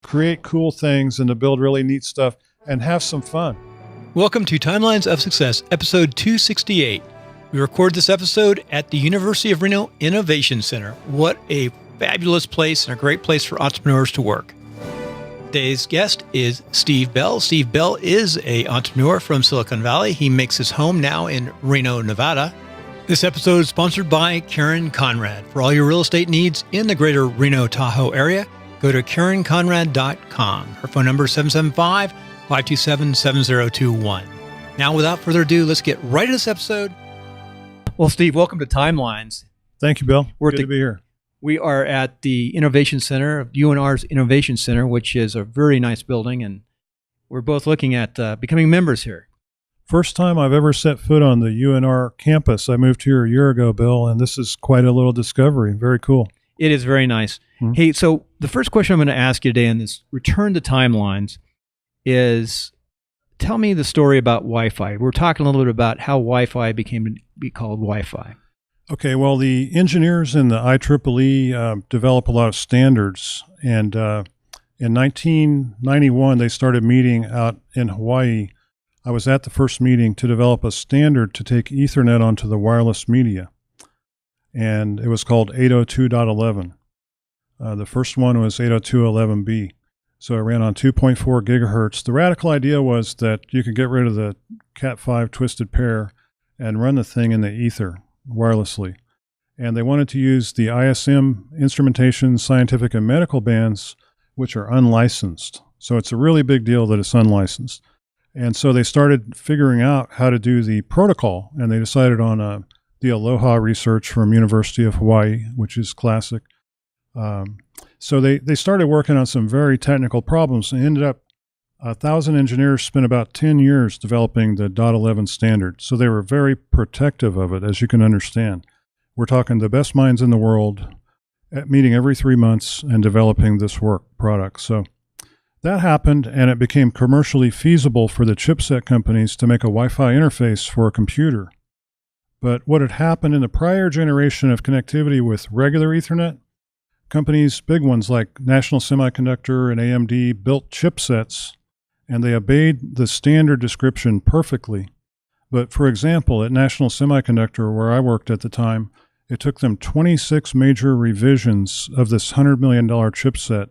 create cool things and to build really neat stuff and have some fun. Welcome to Timelines of Success, episode 268. We record this episode at the University of Reno Innovation Center. What a fabulous place and a great place for entrepreneurs to work. Today's guest is Steve Bell. Steve Bell is an entrepreneur from Silicon Valley. He makes his home now in Reno, Nevada. This episode is sponsored by Karen Conrad. For all your real estate needs in the greater Reno Tahoe area, go to KarenConrad.com. Her phone number is 775-527-7021. Now, without further ado, let's get right into this episode. Well, Steve, welcome to Timelines. Thank you, Bill. Good to be here. We are at the Innovation Center, UNR's Innovation Center, which is a very nice building, and we're both looking at becoming members here. First time I've ever set foot on the UNR campus. I moved here a year ago, Bill, and this is quite a little discovery. Very cool. It is very nice. Mm-hmm. Hey, so the first question I'm going to ask you today on this return to Timelines is, tell me the story about Wi-Fi. We're talking a little bit about how Wi-Fi became to be called Wi-Fi. Okay, well, the engineers in the IEEE develop a lot of standards, and in 1991, they started meeting out in Hawaii. I was at the first meeting to develop a standard to take Ethernet onto the wireless media, and it was called 802.11. The first one was 802.11b, so it ran on 2.4 gigahertz. The radical idea was that you could get rid of the Cat5 twisted pair and run the thing in the ether wirelessly. And they wanted to use the ISM instrumentation, scientific and medical bands, which are unlicensed. So it's a really big deal that it's unlicensed. And so they started figuring out how to do the protocol, and they decided on the Aloha research from University of Hawaii, which is classic. So they started working on some very technical problems and ended up 1,000 engineers spent about 10 years developing the .11 standard. So they were very protective of it, as you can understand. We're talking the best minds in the world meeting every 3 months and developing this product. So that happened, and it became commercially feasible for the chipset companies to make a Wi-Fi interface for a computer. But what had happened in the prior generation of connectivity with regular Ethernet, companies, big ones like National Semiconductor and AMD, built chipsets, and they obeyed the standard description perfectly. But for example, at National Semiconductor, where I worked at the time, it took them 26 major revisions of this $100 million chipset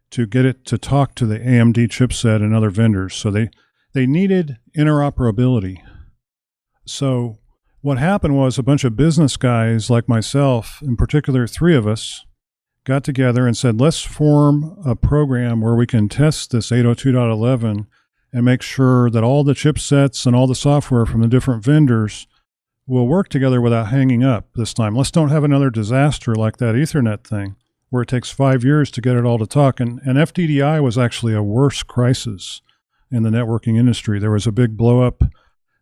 to get it to talk to the AMD chipset and other vendors. So they needed interoperability. So what happened was a bunch of business guys like myself, in particular 3 of us, got together and said, let's form a program where we can test this 802.11 and make sure that all the chipsets and all the software from the different vendors will work together without hanging up this time. Let's don't have another disaster like that Ethernet thing, where it takes 5 years to get it all to talk. And FDDI was actually a worse crisis in the networking industry. There was a big blow up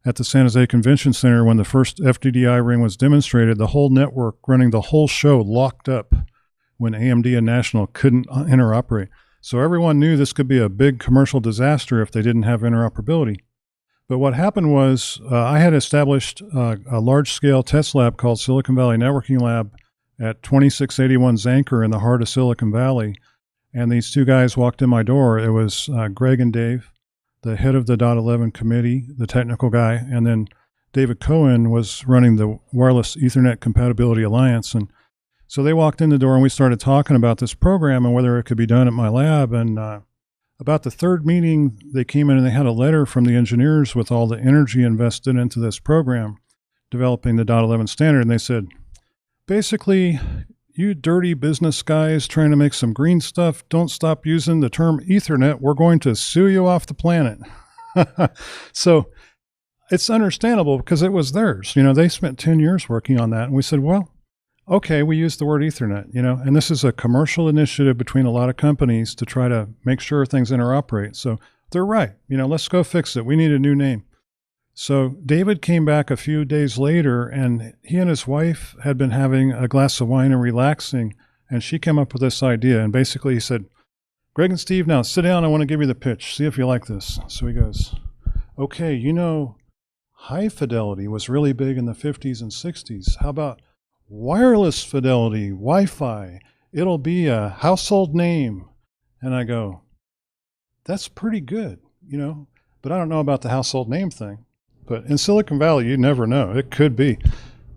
at the San Jose Convention Center when the first FDDI ring was demonstrated. The whole network running the whole show locked up when AMD and National couldn't interoperate. So everyone knew this could be a big commercial disaster if they didn't have interoperability. But what happened was I had established a large-scale test lab called Silicon Valley Networking Lab at 2681 Zanker in the heart of Silicon Valley. And these 2 guys walked in my door. It was Greg and Dave, the head of the .11 committee, the technical guy, and then David Cohen was running the Wireless Ethernet Compatibility Alliance. And so they walked in the door and we started talking about this program and whether it could be done at my lab. And about the 3rd meeting, they came in and they had a letter from the engineers with all the energy invested into this program, developing the .11 standard. And they said, basically, you dirty business guys trying to make some green stuff, don't stop using the term Ethernet. We're going to sue you off the planet. So it's understandable because it was theirs. You know, they spent 10 years working on that. And we said, well, okay, we use the word Ethernet, and this is a commercial initiative between a lot of companies to try to make sure things interoperate. So they're right. Let's go fix it. We need a new name. So David came back a few days later, and he and his wife had been having a glass of wine and relaxing, and she came up with this idea. And basically he said, Greg and Steve, now sit down. I want to give you the pitch. See if you like this. So he goes, okay, high fidelity was really big in the 50s and 60s. How about wireless fidelity, Wi-Fi? It'll be a household name. And I go, that's pretty good, but I don't know about the household name thing. But in Silicon Valley, you never know. It could be.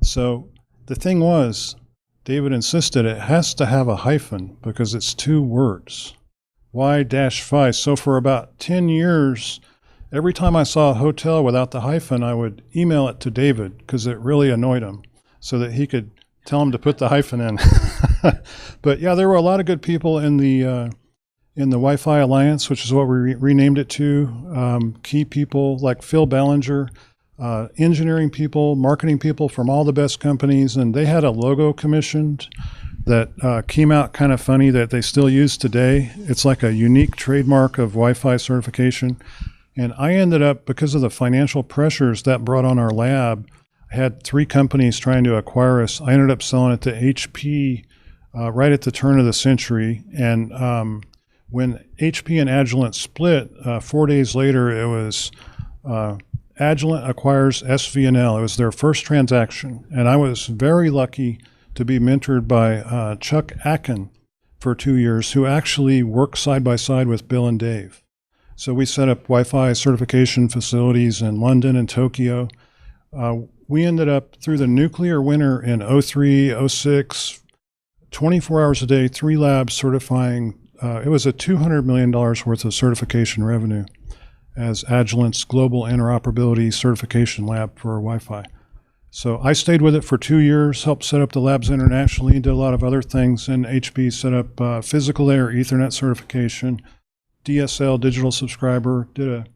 So the thing was, David insisted it has to have a hyphen because it's 2 words. Y-Fi. So for about 10 years, every time I saw a hotel without the hyphen, I would email it to David because it really annoyed him so that he could tell him to put the hyphen in. But yeah, there were a lot of good people in the Wi-Fi Alliance, which is what we renamed it to. Key people like Phil Ballinger, engineering people, marketing people from all the best companies. And they had a logo commissioned that came out kind of funny that they still use today. It's like a unique trademark of Wi-Fi certification. And I ended up, because of the financial pressures that brought on our lab, I had 3 companies trying to acquire us. I ended up selling it to HP right at the turn of the century. And when HP and Agilent split, 4 days later, it was Agilent acquires SVNL. It was their first transaction. And I was very lucky to be mentored by Chuck Akin for 2 years, who actually worked side by side with Bill and Dave. So we set up Wi-Fi certification facilities in London and Tokyo. We ended up, through the nuclear winter in 03, 06, 24 hours a day, 3 labs certifying. It was a $200 million worth of certification revenue as Agilent's global interoperability certification lab for Wi-Fi. So I stayed with it for 2 years, helped set up the labs internationally, did a lot of other things, and HP set up physical layer Ethernet certification, DSL, digital subscriber, did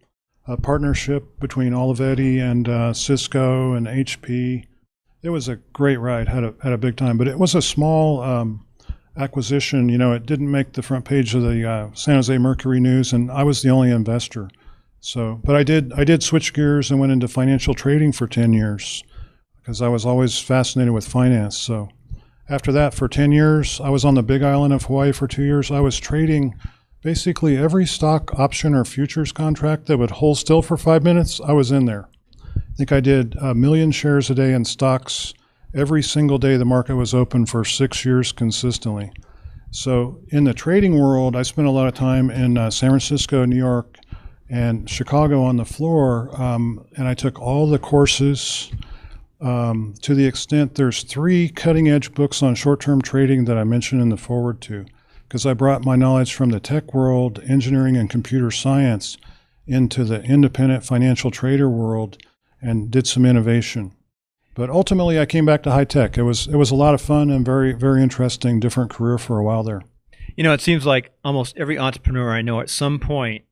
a partnership between Olivetti and Cisco and HP. It was a great ride, had a big time, but it was a small acquisition. It didn't make the front page of the San Jose Mercury News, and I was the only investor. So, but I did switch gears and went into financial trading for 10 years because I was always fascinated with finance. So after that, for 10 years, I was on the Big Island of Hawaii for 2 years. I was trading basically every stock option or futures contract that would hold still for 5 minutes. I was in there. I think I did 1 million shares a day in stocks every single day the market was open for 6 years consistently. So in the trading world, I spent a lot of time in San Francisco, New York, and Chicago on the floor, and I took all the courses to the extent there's 3 cutting-edge books on short-term trading that I mentioned in the forward to, because I brought my knowledge from the tech world, engineering and computer science, into the independent financial trader world and did some innovation. But ultimately, I came back to high tech. It was a lot of fun and very, very interesting, different career for a while there. It seems like almost every entrepreneur I know at some point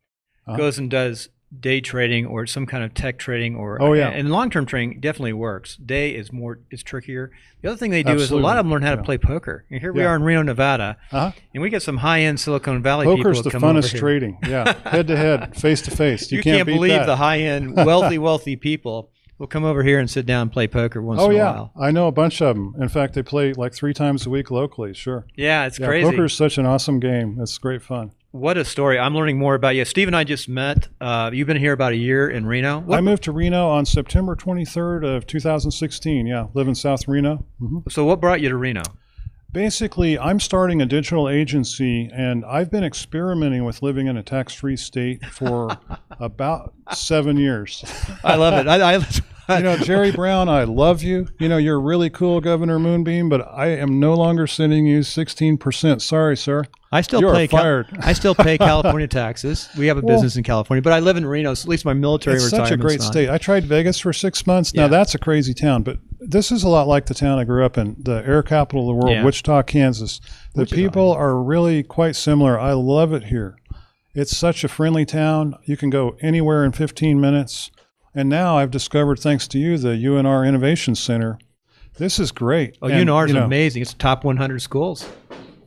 goes and does day trading or some kind of tech trading, or and long-term trading definitely works. Day is it's trickier. The other thing they do is a lot of them learn how to play poker. And here we are in Reno, Nevada, and we get some high-end Silicon Valley people Poker's who the come over funnest here. trading. Yeah, head-to-head, face-to-face. You can't believe beat that. the high-end, wealthy people will come over here and sit down and play poker once in a while. I know a bunch of them. In fact, they play like 3 times a week locally. Sure. Yeah, it's crazy. Poker's such an awesome game. It's great fun. What a story. I'm learning more about you. Steve and I just met. You've been here about a year in Reno. I moved to Reno on September 23rd of 2016. Yeah, live in South Reno. Mm-hmm. So what brought you to Reno? Basically, I'm starting a digital agency, and I've been experimenting with living in a tax-free state for about 7 years. I love it. Jerry Brown, I love you. You're really cool, Governor Moonbeam, but I am no longer sending you 16%. Sorry, sir. I still pay California taxes. We have a business in California, but I live in Reno, so at least my military retirement. It's such a great state. I tried Vegas for 6 months. Now, that's a crazy town, but this is a lot like the town I grew up in, the air capital of the world, Wichita, Kansas. The people are really quite similar. I love it here. It's such a friendly town. You can go anywhere in 15 minutes. And now I've discovered, thanks to you, the UNR Innovation Center. This is great. Oh, UNR is amazing. It's top 100 schools.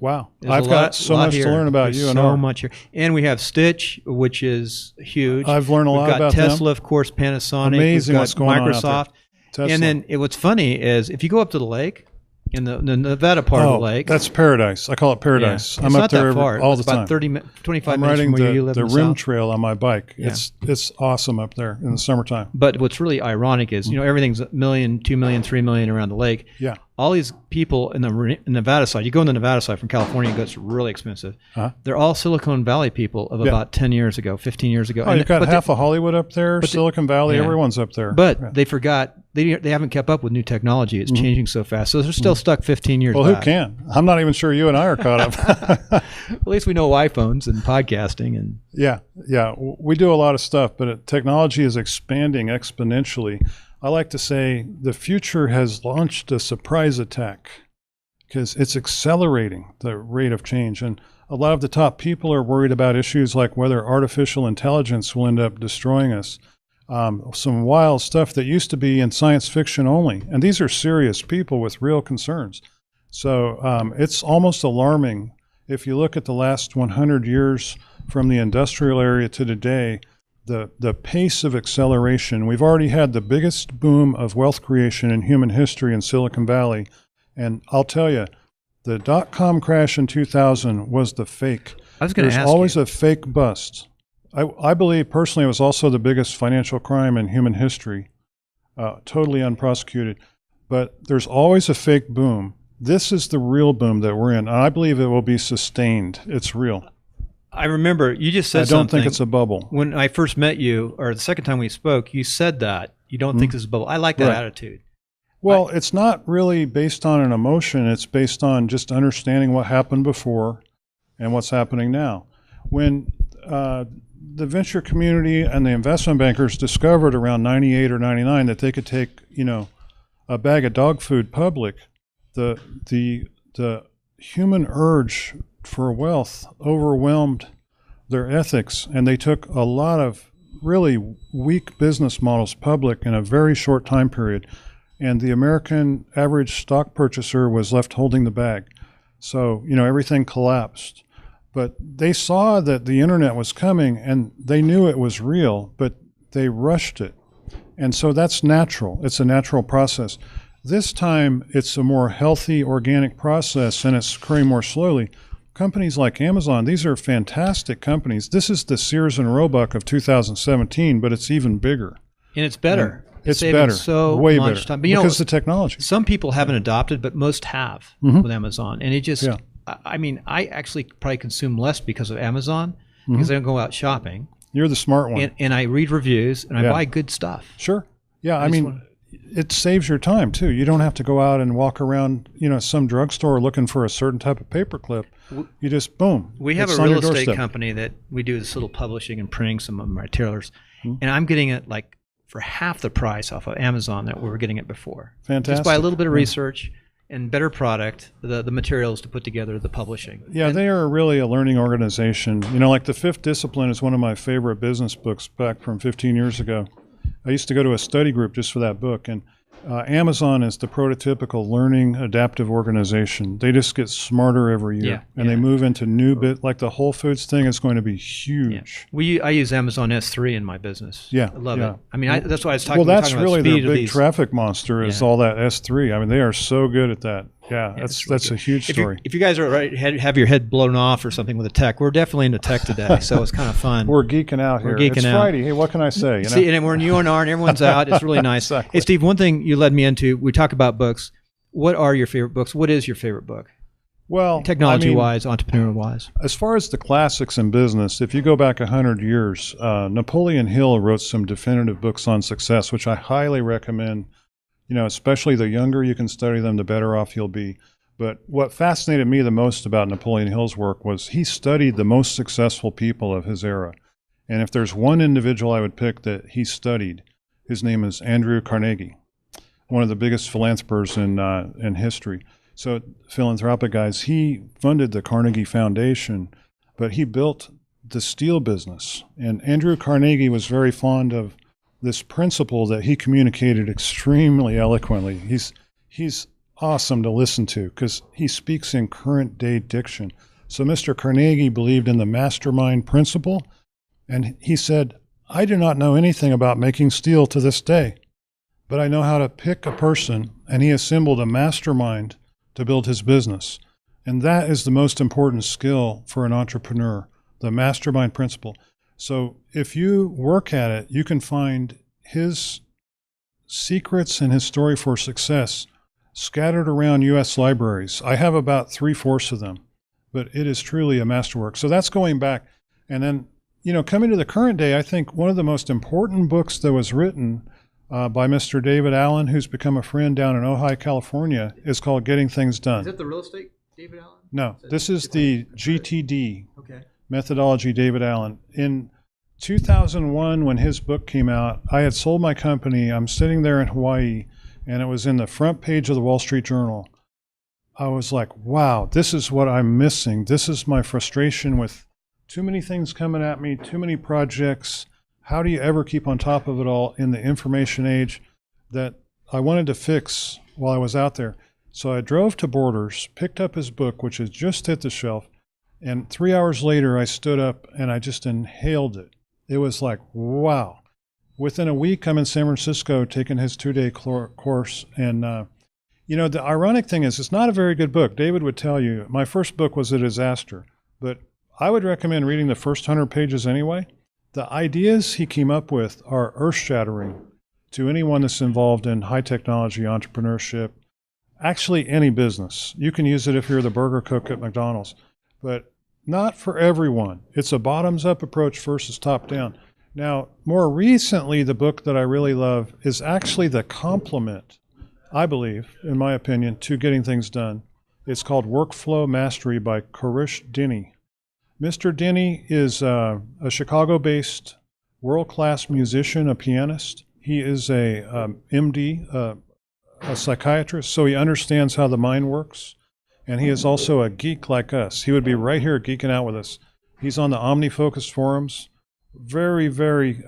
Wow. I've got so much to learn about UNR. So much here. And we have Stitch, which is huge. I've learned a lot about We've got Tesla, of course, Panasonic. Amazing what's going on out there. Microsoft. Tesla. And then what's funny is if you go up to the lake, in the Nevada part of the lake. That's paradise. I call it paradise. Yeah. I'm up there all the time. It's about 25 minutes from where you live the in the rim south. trail on my bike. Yeah. It's awesome up there in the summertime. But what's really ironic is, everything's 1 million, 2 million, 3 million around the lake. Yeah. all these people in the Nevada side, you go on the Nevada side from California, it gets really expensive. They're all Silicon Valley people of about 10 years ago, 15 years ago. Oh, you've got half of Hollywood up there, Silicon Valley, yeah. everyone's up there. But they forgot, they haven't kept up with new technology. It's changing so fast. So they're still stuck 15 years Well, back. who can? I'm not even sure you and I are caught up. At least we know iPhones and podcasting. And Yeah. We do a lot of stuff, but technology is expanding exponentially. I like to say the future has launched a surprise attack because it's accelerating the rate of change. And a lot of the top people are worried about issues like whether artificial intelligence will end up destroying us. Some wild stuff that used to be in science fiction only. And these are serious people with real concerns. So it's almost alarming. If you look at the last 100 years from the industrial area to today, the pace of acceleration, we've already had the biggest boom of wealth creation in human history in Silicon Valley. And I'll tell you, the dot-com crash in 2000 was the fake. I was going to ask There's always a fake bust. I believe personally it was also the biggest financial crime in human history, totally unprosecuted. But there's always a fake boom. This is the real boom that we're in. And I believe it will be sustained. It's real. I remember you just said I don't something. think it's a bubble. When I first met you, or the second time we spoke, you said that you don't think this is a bubble. I like that attitude. Well, it's not really based on an emotion. It's based on just understanding what happened before and what's happening now. When the venture community and the investment bankers discovered around 98 or 99 that they could take, a bag of dog food public, the human urge for wealth overwhelmed their ethics, and they took a lot of really weak business models public in a very short time period. And the American average stock purchaser was left holding the bag. So, everything collapsed. But they saw that the internet was coming and they knew it was real, but they rushed it. And so that's natural. It's a natural process. This time, it's a more healthy, organic process, and it's occurring more slowly. Companies like Amazon, these are fantastic companies. This is the Sears and Roebuck of 2017, but it's even bigger. And it's better. It's better, so way much better, time. But, because the technology. Some people haven't adopted, but most have with Amazon. And it just, I actually probably consume less because of Amazon, because I don't go out shopping. You're the smart one. And I read reviews, and I buy good stuff. Sure. Yeah, I mean, it saves your time, too. You don't have to go out and walk around, some drugstore looking for a certain type of paperclip. You just, boom. We have a real estate company that we do this little publishing and printing some of my retailers. And I'm getting it like for half the price off of Amazon that we were getting it before. Fantastic. Just by a little bit of research and better product, the materials to put together the publishing. Yeah, they are really a learning organization. Like The Fifth Discipline is one of my favorite business books back from 15 years ago. I used to go to a study group just for that book, and Amazon is the prototypical learning adaptive organization. They just get smarter every year, and they move into new like the Whole Foods thing is going to be huge. I use Amazon S3 in my business. Yeah, I love it. I mean, that's why I was talking. Well, that's about really speed their big traffic monster is all that S3. I mean, they are so good at that. Yeah, that's a huge story. If you guys are have your head blown off or something with the tech, we're definitely into tech today, so it's kind of fun. We're geeking out here. It's Friday. Hey, what can I say? See, and we're in UNR and everyone's out. It's really nice. Exactly. Hey, Steve, one thing you led me into, we talk about books. What are your favorite books? What is your favorite book? Well, technology-wise, entrepreneur-wise. As far as the classics in business, if you go back 100 years, Napoleon Hill wrote some definitive books on success, which I highly recommend. Especially the younger you can study them, the better off you'll be. But what fascinated me the most about Napoleon Hill's work was he studied the most successful people of his era. And if there's one individual I would pick that he studied, his name is Andrew Carnegie, one of the biggest philanthropers in history. So philanthropic guys, he funded the Carnegie Foundation, but he built the steel business. And Andrew Carnegie was very fond of this principle that he communicated extremely eloquently. He's awesome to listen to because he speaks in current day diction. So Mr. Carnegie believed in the mastermind principle, and he said, I do not know anything about making steel to this day, but I know how to pick a person, and he assembled a mastermind to build his business. And that is the most important skill for an entrepreneur, the mastermind principle. So if you work at it, you can find his secrets and his story for success scattered around U.S. libraries. I have about 3/4 of them, but it is truly a masterwork. So that's going back. And then, coming to the current day, I think one of the most important books that was written by Mr. David Allen, who's become a friend down in Ojai, California, is called Getting Things Done. Is that the real estate David Allen? No, this is the GTD Okay. methodology David Allen. In 2001, when his book came out, I had sold my company. I'm sitting there in Hawaii, and it was in the front page of the Wall Street Journal. I was like, wow, this is what I'm missing. This is my frustration with too many things coming at me, too many projects. How do you ever keep on top of it all in the information age that I wanted to fix while I was out there? So I drove to Borders, picked up his book, which had just hit the shelf, and 3 hours later I stood up and I just inhaled it. It was like, wow. Within a week, I'm in San Francisco taking his 2-day course. And, the ironic thing is, it's not a very good book. David would tell you, my first book was a disaster, but I would recommend reading the first 100 pages anyway. The ideas he came up with are earth-shattering to anyone that's involved in high technology, entrepreneurship, actually any business. You can use it if you're the burger cook at McDonald's, but not for everyone. It's a bottoms-up approach versus top-down. Now, more recently, the book that I really love is actually the complement, I believe, in my opinion, to Getting Things Done. It's called Workflow Mastery by Koresh Denny. Mr. Denny is a Chicago-based world-class musician, a pianist. He is a MD, a psychiatrist, so he understands how the mind works. And he is also a geek like us. He would be right here geeking out with us. He's on the OmniFocus forums. Very, very,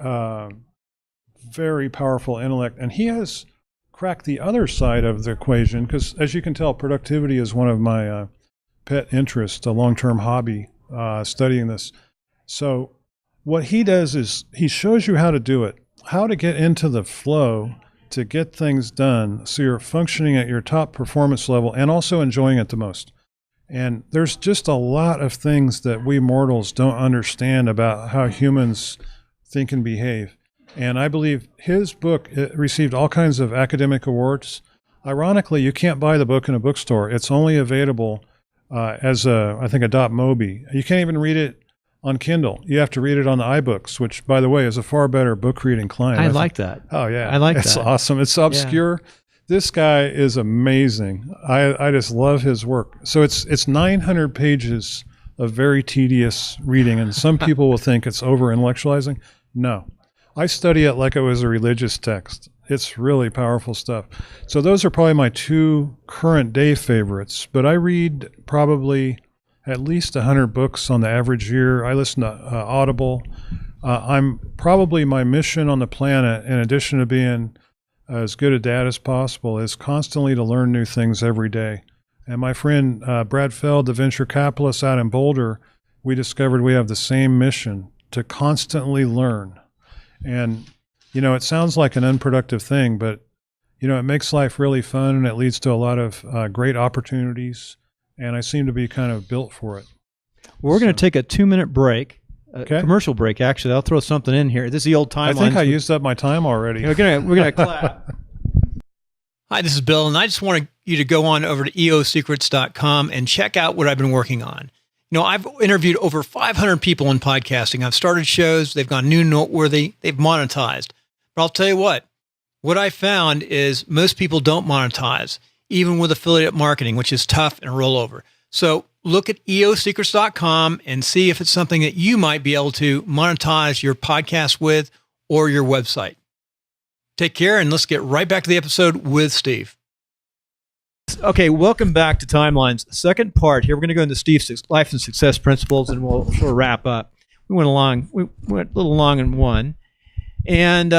very powerful intellect. And he has cracked the other side of the equation because, as you can tell, productivity is one of my pet interests, a long-term hobby, studying this. So what he does is he shows you how to do it, how to get into the flow to get things done so you're functioning at your top performance level and also enjoying it the most. And there's just a lot of things that we mortals don't understand about how humans think and behave. And I believe his book received all kinds of academic awards. Ironically, you can't buy the book in a bookstore. It's only available as I think a .mobi. You can't even read it on Kindle. You have to read it on the iBooks, which, by the way, is a far better book reading client. I like that. Oh, yeah. I like that. It's awesome. It's obscure. Yeah. This guy is amazing. I just love his work. So it's 900 pages of very tedious reading, and some people will think it's over-intellectualizing. No. I study it like it was a religious text. It's really powerful stuff. So those are probably my two current day favorites, but I read probably at least 100 books on the average year. I listen to Audible. I'm probably, my mission on the planet, in addition to being as good a dad as possible, is constantly to learn new things every day. And my friend Brad Feld, the venture capitalist out in Boulder, we discovered we have the same mission, to constantly learn. And, it sounds like an unproductive thing, but, it makes life really fun, and it leads to a lot of great opportunities. And I seem to be kind of built for it. Well, we're going to take a 2-minute break, okay. Commercial break, actually. I'll throw something in here. This is the old timeline. I think I used up my time already. We're gonna clap. Hi, this is Bill, and I just want you to go on over to eosecrets.com and check out what I've been working on. I've interviewed over 500 people in podcasting. I've started shows. They've gone new, noteworthy. They've monetized. But I'll tell you what I found is most people don't monetize, even with affiliate marketing, which is tough and a rollover. So look at eosecrets.com and see if it's something that you might be able to monetize your podcast with or your website. Take care, and let's get right back to the episode with Steve. Okay, welcome back to Timelines. Second part here, we're going to go into Steve's life and success principles, and we'll sort of wrap up. We went a little long in one. And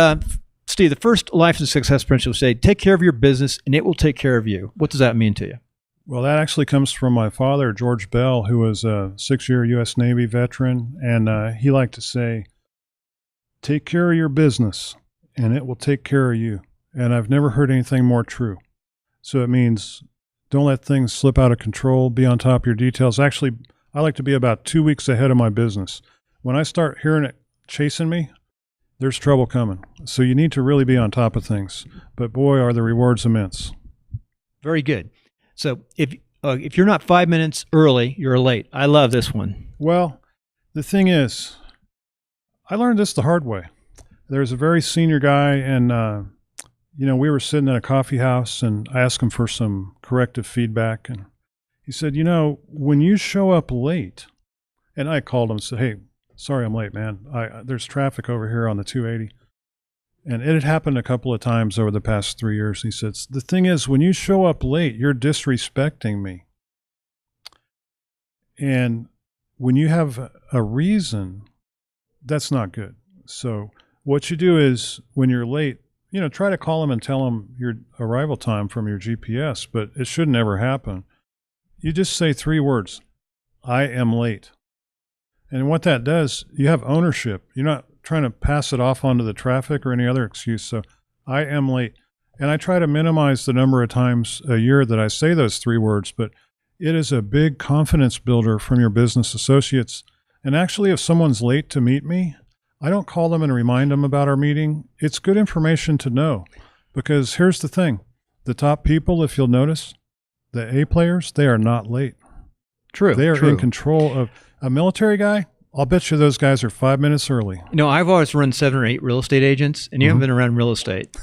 Steve, the first life and success principle say, take care of your business and it will take care of you. What does that mean to you? Well, that actually comes from my father, George Bell, who was a 6-year U.S. Navy veteran. And he liked to say, take care of your business and it will take care of you. And I've never heard anything more true. So it means don't let things slip out of control, be on top of your details. Actually, I like to be about 2 weeks ahead of my business. When I start hearing it chasing me, there's trouble coming. So you need to really be on top of things. But boy, are the rewards immense. Very good. So if you're not 5 minutes early, you're late. I love this one. Well, the thing is, I learned this the hard way. There's a very senior guy, and we were sitting in a coffee house, and I asked him for some corrective feedback, and he said, when you show up late, and I called him and said, hey, sorry I'm late, man. There's traffic over here on the 280. And it had happened a couple of times over the past 3 years. He said, the thing is, when you show up late, you're disrespecting me. And when you have a reason, that's not good. So what you do is when you're late, try to call them and tell them your arrival time from your GPS, but it should never happen. You just say 3 words, I am late. And what that does, you have ownership. You're not trying to pass it off onto the traffic or any other excuse. So I am late. And I try to minimize the number of times a year that I say those 3 words, but it is a big confidence builder from your business associates. And actually, if someone's late to meet me, I don't call them and remind them about our meeting. It's good information to know, because here's the thing. The top people, if you'll notice, the A players, they are not late. True. They are in control of a military guy. I'll bet you those guys are 5 minutes early. I've always run 7 or 8 real estate agents, and you haven't been around real estate.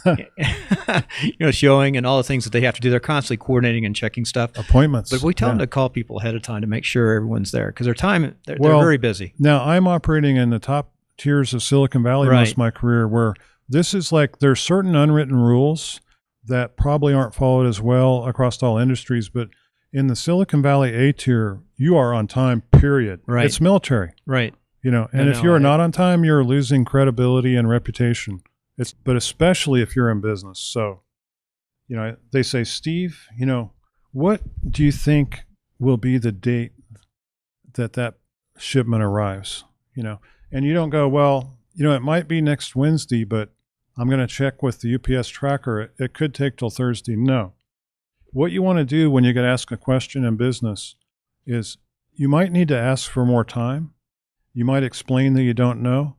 Showing and all the things that they have to do. They're constantly coordinating and checking stuff. Appointments. But we tell them to call people ahead of time to make sure everyone's there, because they're very busy. Now, I'm operating in the top tiers of Silicon Valley most of my career, where this is like there's certain unwritten rules that probably aren't followed as well across all industries, but in the Silicon Valley A tier, you are on time, period. Right. It's military. Right. If you're not on time, you're losing credibility and reputation. But especially if you're in business. So, they say, Steve, what do you think will be the date that shipment arrives? And you don't go, well, it might be next Wednesday, but I'm going to check with the UPS tracker. It could take till Thursday. No. What you want to do when you get asked a question in business is you might need to ask for more time. You might explain that you don't know,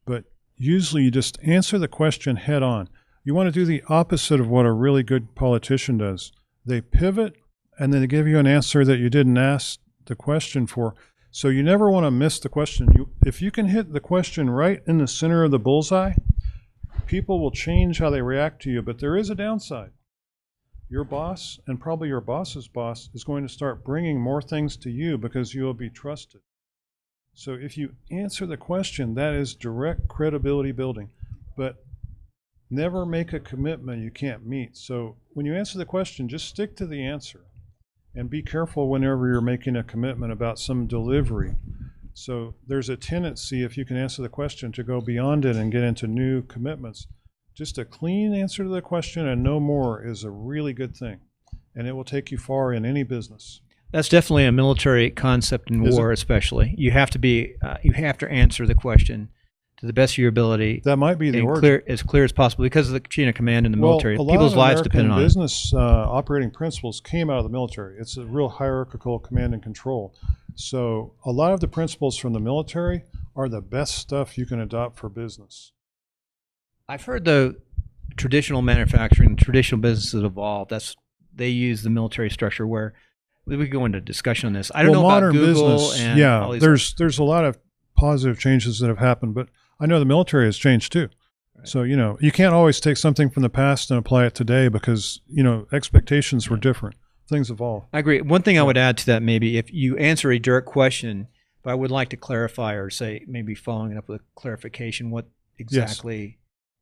but usually you just answer the question head on. You want to do the opposite of what a really good politician does. They pivot and then they give you an answer that you didn't ask the question for. So you never want to miss the question. If you can hit the question right in the center of the bullseye, people will change how they react to you, but there is a downside. Your boss, and probably your boss's boss, is going to start bringing more things to you because you will be trusted. So if you answer the question, that is direct credibility building. But never make a commitment you can't meet. So when you answer the question, just stick to the answer. And be careful whenever you're making a commitment about some delivery. So there's a tendency, if you can answer the question, to go beyond it and get into new commitments. Just a clean answer to the question and no more is a really good thing. And it will take you far in any business. That's definitely a military concept in war, especially. You have to answer the question to the best of your ability. That might be the as clear as possible, because of the chain of command in the military. People's lives depend on it. Business operating principles came out of the military. It's a real hierarchical command and control. So a lot of the principles from the military are the best stuff you can adopt for business. I've heard the traditional manufacturing, traditional businesses evolve. They use the military structure where we could go into discussion on this. I don't know about Google business, and all these there's a lot of positive changes that have happened, but I know the military has changed too. Right. So, you can't always take something from the past and apply it today because, expectations were different. Things evolve. I agree. One thing I would add to that, maybe if you answer a direct question, but I would like to clarify or say maybe following it up with a clarification what exactly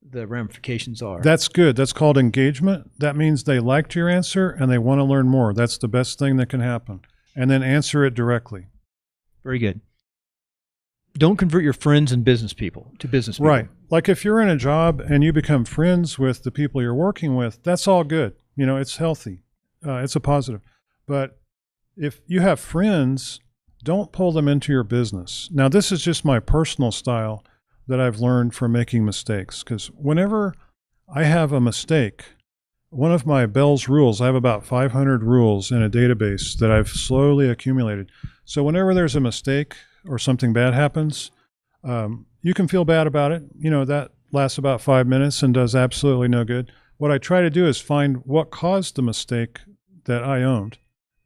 the ramifications are. That's good. That's called engagement. That means they liked your answer and they want to learn more. That's the best thing that can happen. And then answer it directly. Very good. Don't convert your friends and business people to business people. Right. Like if you're in a job and you become friends with the people you're working with, that's all good. It's healthy. It's a positive. But if you have friends, don't pull them into your business. Now, this is just my personal style that I've learned from making mistakes. Because whenever I have a mistake, one of my Bell's rules, I have about 500 rules in a database that I've slowly accumulated. So whenever there's a mistake or something bad happens, you can feel bad about it. That lasts about 5 minutes and does absolutely no good. What I try to do is find what caused the mistake that I owned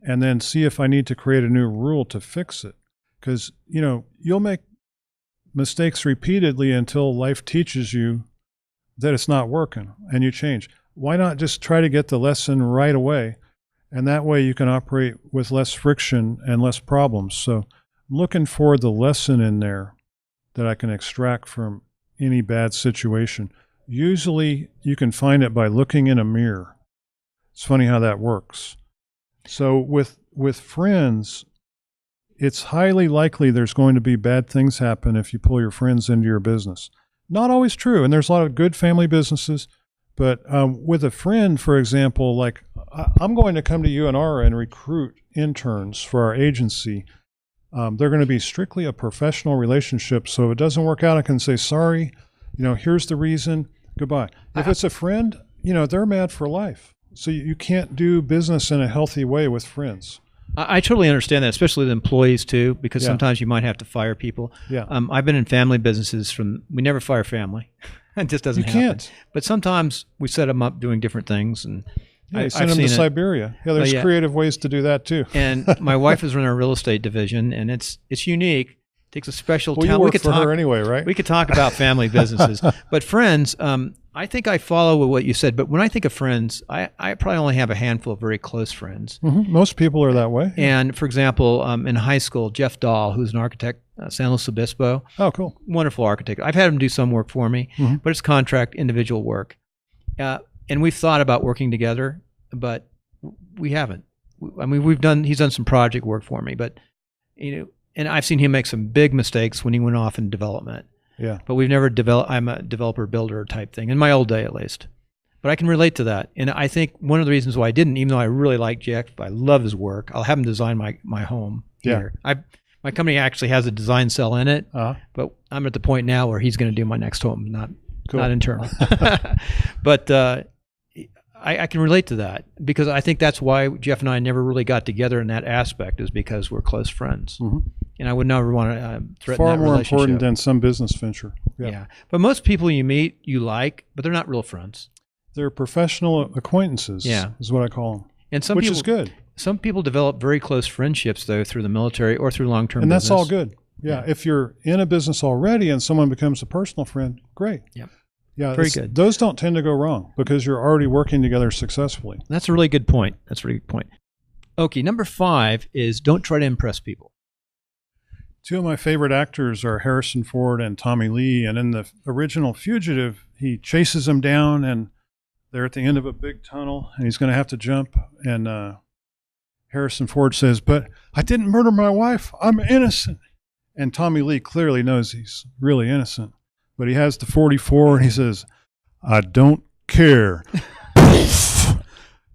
and then see if I need to create a new rule to fix it. Because, you'll make mistakes repeatedly until life teaches you that it's not working and you change. Why not just try to get the lesson right away? And that way you can operate with less friction and less problems. So I'm looking for the lesson in there that I can extract from any bad situation. Usually you can find it by looking in a mirror. It's funny how that works. So with friends, it's highly likely there's going to be bad things happen if you pull your friends into your business. Not always true, and there's a lot of good family businesses, but with a friend, for example, like I'm going to come to UNR and recruit interns for our agency. They're going to be strictly a professional relationship, so if it doesn't work out, I can say, sorry, here's the reason, goodbye. If it's a friend, they're mad for life. So you can't do business in a healthy way with friends. I totally understand that, especially with employees too, because sometimes you might have to fire people. Yeah. I've been in family businesses we never fire family. It just doesn't happen. You can't. But sometimes we set them up doing different things. And you send them to Siberia. Yeah, there's creative ways to do that too. And my wife is running a real estate division, and it's unique. It takes a special talent. You work for her anyway, right? We could talk about family businesses. But friends, I think I follow what you said, but when I think of friends, I probably only have a handful of very close friends. Mm-hmm. Most people are that way. And for example, in high school, Jeff Dahl, who's an architect, San Luis Obispo. Oh, cool. Wonderful architect. I've had him do some work for me, but it's contract, individual work. And we've thought about working together, but we haven't. I mean, he's done some project work for me, but, and I've seen him make some big mistakes when he went off in development. Yeah. But we've never developed, I'm a developer builder type thing, in my old day at least. But I can relate to that. And I think one of the reasons why I didn't, even though I really like Jeff, I love his work, I'll have him design my home here. My company actually has a design cell in it, but I'm at the point now where he's going to do my next home, not internal. But I can relate to that because I think that's why Jeff and I never really got together in that aspect, is because we're close friends. Mm-hmm. And I would never want to threaten that relationship. Far more important than some business venture. Yeah. But most people you meet, you like, but they're not real friends. They're professional acquaintances, is what I call them, and which is good. Some people develop very close friendships, though, through the military or through long-term business. And that's all good. Yeah. If you're in a business already and someone becomes a personal friend, great. Yep. Yeah, very good. Those don't tend to go wrong because you're already working together successfully. That's a really good point. Okay, number 5 is don't try to impress people. 2 of my favorite actors are Harrison Ford and Tommy Lee. And in the original Fugitive, he chases them down and they're at the end of a big tunnel and he's going to have to jump. And Harrison Ford says, "But I didn't murder my wife. I'm innocent." And Tommy Lee clearly knows he's really innocent. But he has the 44 and he says, "I don't care."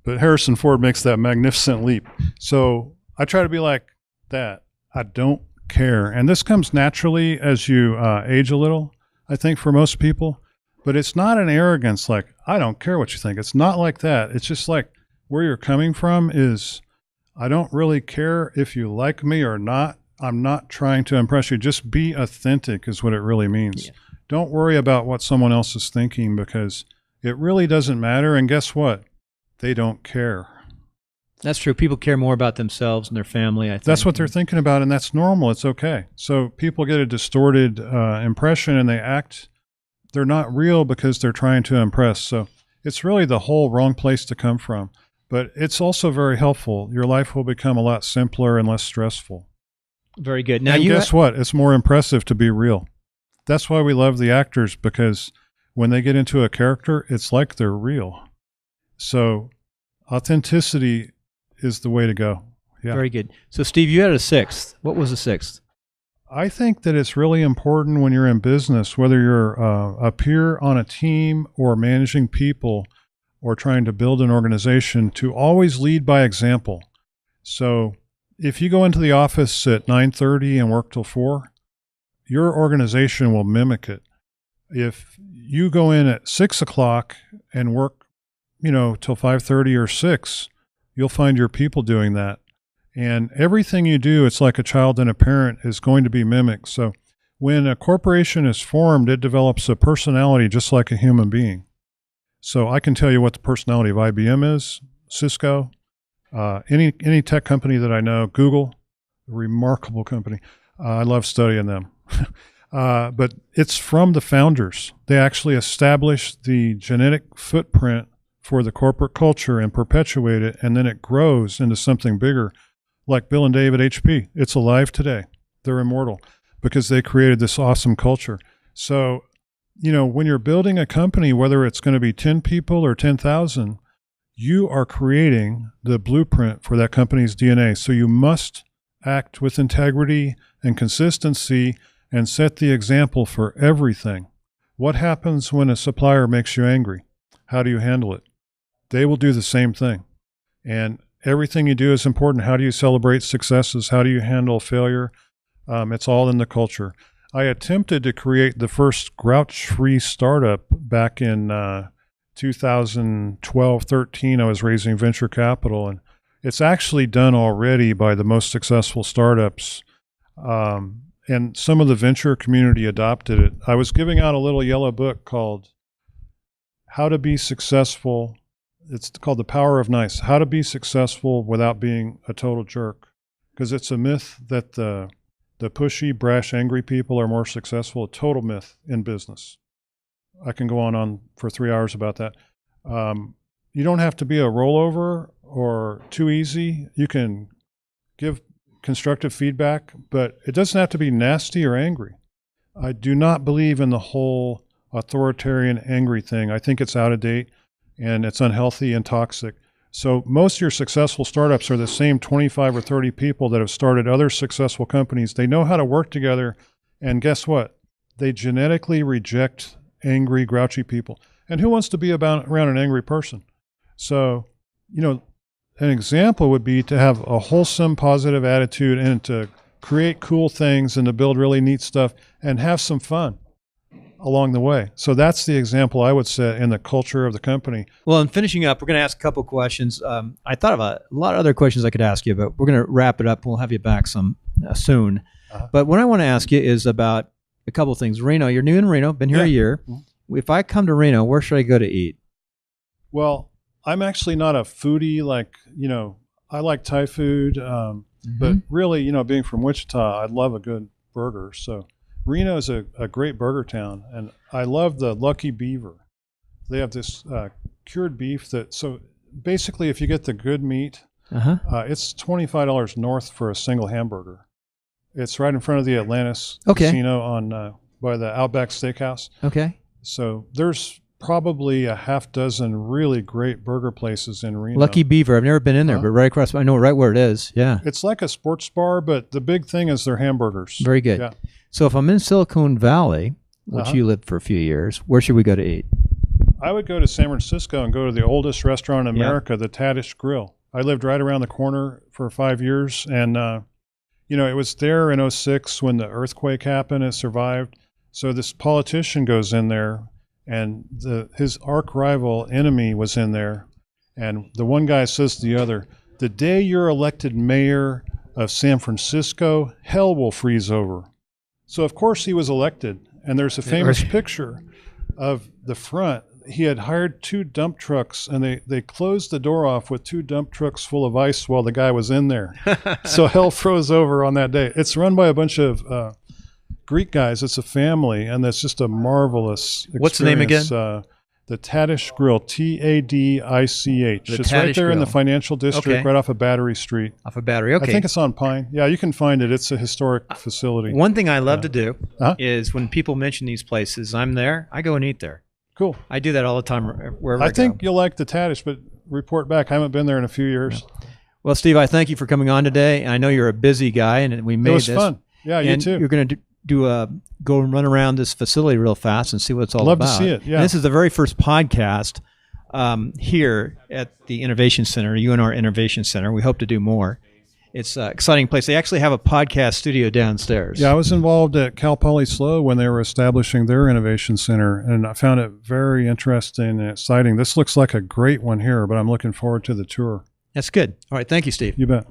But Harrison Ford makes that magnificent leap. So I try to be like that. I don't care. And this comes naturally as you age a little, I think, for most people. But it's not an arrogance like, I don't care what you think. It's not like that. It's just like where you're coming from is, I don't really care if you like me or not. I'm not trying to impress you. Just be authentic is what it really means. Yeah. Don't worry about what someone else is thinking because it really doesn't matter. And guess what? They don't care. That's true. People care more about themselves and their family, I think. That's what they're thinking about, and that's normal. It's okay. So people get a distorted impression and they act, they're not real because they're trying to impress. So it's really the whole wrong place to come from. But it's also very helpful. Your life will become a lot simpler and less stressful. Very good. Now, and guess what? It's more impressive to be real. That's why we love the actors, because when they get into a character, it's like they're real. So authenticity is the way to go. Yeah. Very good. So, Steve, you had a 6th. What was the 6th? I think that it's really important when you're in business, whether you're a peer on a team or managing people or trying to build an organization, to always lead by example. So if you go into the office at 9:30 and work till 4, your organization will mimic it. If you go in at 6 o'clock and work, till 5:30 or 6, you'll find your people doing that. And everything you do, it's like a child and a parent, is going to be mimicked. So when a corporation is formed, it develops a personality just like a human being. So I can tell you what the personality of IBM is, Cisco, Any tech company that I know, Google, a remarkable company. I love studying them. But it's from the founders. They actually established the genetic footprint for the corporate culture and perpetuate it, and then it grows into something bigger, like Bill and Dave at HP. It's alive today. They're immortal because they created this awesome culture. So, when you're building a company, whether it's going to be 10 people or 10,000, you are creating the blueprint for that company's DNA. So you must act with integrity and consistency and set the example for everything. What happens when a supplier makes you angry? How do you handle it? They will do the same thing. And everything you do is important. How do you celebrate successes? How do you handle failure? It's all in the culture. I attempted to create the first grouch-free startup back in 2012-13. I was raising venture capital, and it's actually done already by the most successful startups. And some of the venture community adopted it. I was giving out a little yellow book called How to Be Successful. It's called The Power of Nice. How to Be Successful Without Being a Total Jerk. Because it's a myth that the pushy, brash, angry people are more successful. A total myth in business. I can go on for 3 hours about that. You don't have to be a rollover or too easy. You can give constructive feedback, but it doesn't have to be nasty or angry. I do not believe in the whole authoritarian angry thing. I think it's out of date and it's unhealthy and toxic. So most of your successful startups are the same 25 or 30 people that have started other successful companies. They know how to work together, and guess what? They genetically reject angry, grouchy people. And who wants to be around an angry person? So, an example would be to have a wholesome, positive attitude and to create cool things and to build really neat stuff and have some fun along the way. So that's the example I would set in the culture of the company. Well, in finishing up, we're going to ask a couple questions. I thought of a lot of other questions I could ask you, but we're going to wrap it up. We'll have you back soon. But what I want to ask you is about a couple of things. Reno, you're new in Reno, been here a year. Mm-hmm. If I come to Reno, where should I go to eat? Well, I'm actually not a foodie. I like Thai food, but really, being from Wichita, I love a good burger. So Reno is a great burger town, and I love the Lucky Beaver. They have this cured beef so basically if you get the good meat, it's $25 north for a single hamburger. It's right in front of the Atlantis Casino by the Outback Steakhouse. Okay. So there's probably a half dozen really great burger places in Reno. Lucky Beaver. I've never been in there, but right across, I know right where it is. Yeah. It's like a sports bar, but the big thing is their hamburgers. Very good. Yeah. So if I'm in Silicon Valley, which you lived for a few years, where should we go to eat? I would go to San Francisco and go to the oldest restaurant in America, the Tadish Grill. I lived right around the corner for 5 years, and it was there in 2006 when the earthquake happened. It survived. So this politician goes in there, and his arch rival enemy was in there, and the one guy says to the other, "The day you're elected mayor of San Francisco, hell will freeze over." So of course he was elected, and there's a famous picture of the front. He had hired 2 dump trucks, and they closed the door off with 2 dump trucks full of ice while the guy was in there. So hell froze over on that day. It's run by a bunch of Greek guys. It's a family, and it's just a marvelous experience. What's the name again? The Tadish Grill, Tadich. It's right there in the financial district, right off of Battery Street. Off of Battery, okay. I think it's on Pine. Yeah, you can find it. It's a historic facility. One thing I love to do is when people mention these places, I'm there, I go and eat there. Cool. I do that all the time wherever I go. I think you'll like the Tadish, but report back. I haven't been there in a few years. Yeah. Well, Steve, I thank you for coming on today. I know you're a busy guy, and we made this. It was fun. Yeah, you too. You're going to go and run around this facility real fast and see what it's all about. Love to see it, yeah. And this is the very first podcast here at the Innovation Center, UNR Innovation Center. We hope to do more. It's an exciting place. They actually have a podcast studio downstairs. Yeah, I was involved at Cal Poly SLO when they were establishing their Innovation Center, and I found it very interesting and exciting. This looks like a great one here, but I'm looking forward to the tour. That's good. All right, thank you, Steve. You bet.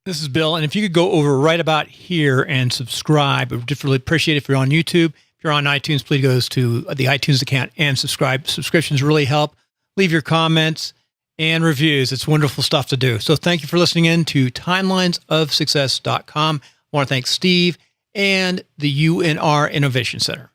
This is Bill, and if you could go over right about here and subscribe, we'd just really appreciate it. If you're on YouTube, if you're on iTunes, please go to the iTunes account and subscribe. Subscriptions really help. Leave your comments, and reviews. It's wonderful stuff to do. So thank you for listening in to timelinesofsuccess.com. I want to thank Steve and the UNR Innovation Center.